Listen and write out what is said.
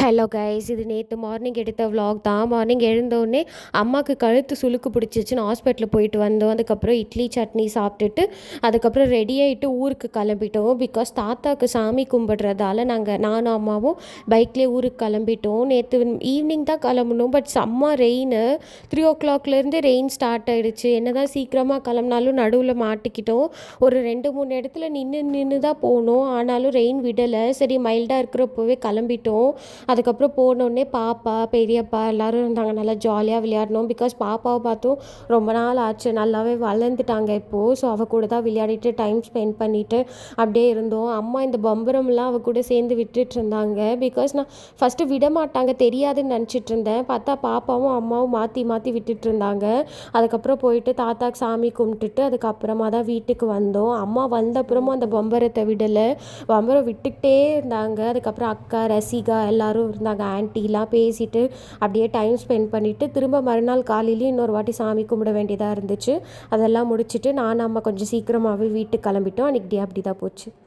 Hello guys, இது நேற்று morning எடுத்த vlog தான். மார்னிங் எழுந்தோடனே அம்மாவுக்கு கழுத்து சுளுக்கு பிடிச்சிச்சின்னு ஹாஸ்பிட்டல் போயிட்டு வந்தோம். அதுக்கப்புறம் இட்லி சட்னி சாப்பிட்டுட்டு அதுக்கப்புறம் ரெடி ஆகிட்டு ஊருக்கு கிளம்பிட்டோம். பிகாஸ் தாத்தாவுக்கு சாமி கும்பிடுறதால நானும் அம்மாவும் பைக்லேயே ஊருக்கு கிளம்பிட்டோம். நேற்று ஈவினிங் தான் கிளம்புனோம். பட் செம்ம ரெயின். 3 o'clockலேருந்து ரெயின் ஸ்டார்ட் ஆகிடுச்சு. என்ன தான் சீக்கிரமாக கிளம்புனாலும் நடுவில் மாட்டிக்கிட்டோம். ஒரு 2-3 இடத்துல நின்று தான் போனோம். ஆனாலும் ரெயின் விடலை. சரி, மைல்டாக இருக்கிறப்போவே கிளம்பிட்டோம். அதுக்கப்புறம் போனோடனே பாப்பா பெரியப்பா எல்லோரும் இருந்தாங்க. நல்லா ஜாலியாக விளையாடினோம். பிகாஸ் பாப்பாவை பார்த்தும் ரொம்ப நாள் ஆச்சு, நல்லாவே வளர்ந்துட்டாங்க இப்போது. ஸோ அவள் கூட தான் விளையாடிட்டு டைம் ஸ்பெண்ட் பண்ணிவிட்டு அப்படியே இருந்தோம். அம்மா இந்த பம்பரம்லாம் அவள் கூட சேர்ந்து விட்டுட்டு இருந்தாங்க. பிகாஸ் நான் ஃபஸ்ட்டு விட மாட்டாங்க தெரியாதுன்னு நினச்சிட்டு இருந்தேன். பார்த்தா பாப்பாவும் அம்மாவும் மாற்றி மாற்றி விட்டுட்டு இருந்தாங்க. அதுக்கப்புறம் போயிட்டு தாத்தாக்கு சாமி கும்பிட்டுட்டு அதுக்கப்புறமா தான் வீட்டுக்கு வந்தோம். அம்மா வந்த அப்புறமும் அந்த பம்பரத்தை விடலை. பம்பரம் விட்டுக்கிட்டே இருந்தாங்க. அதுக்கப்புறம் அக்கா ரசிகா எல்லோரும் இருந்தாங்க. ஆன்ட்டிலாம் பேசிட்டு அப்படியே டைம் ஸ்பெண்ட் பண்ணிவிட்டு திரும்ப மறுநாள் காலையிலேயும் இன்னொரு வாட்டி சாமி கும்பிட வேண்டியதாக இருந்துச்சு. அதெல்லாம் முடிச்சுட்டு நானும் அம்மா கொஞ்சம் சீக்கிரமாகவே வீட்டுக்கு கிளம்பிட்டோம். அன்றைக்கி டே அப்படி தான் போச்சு.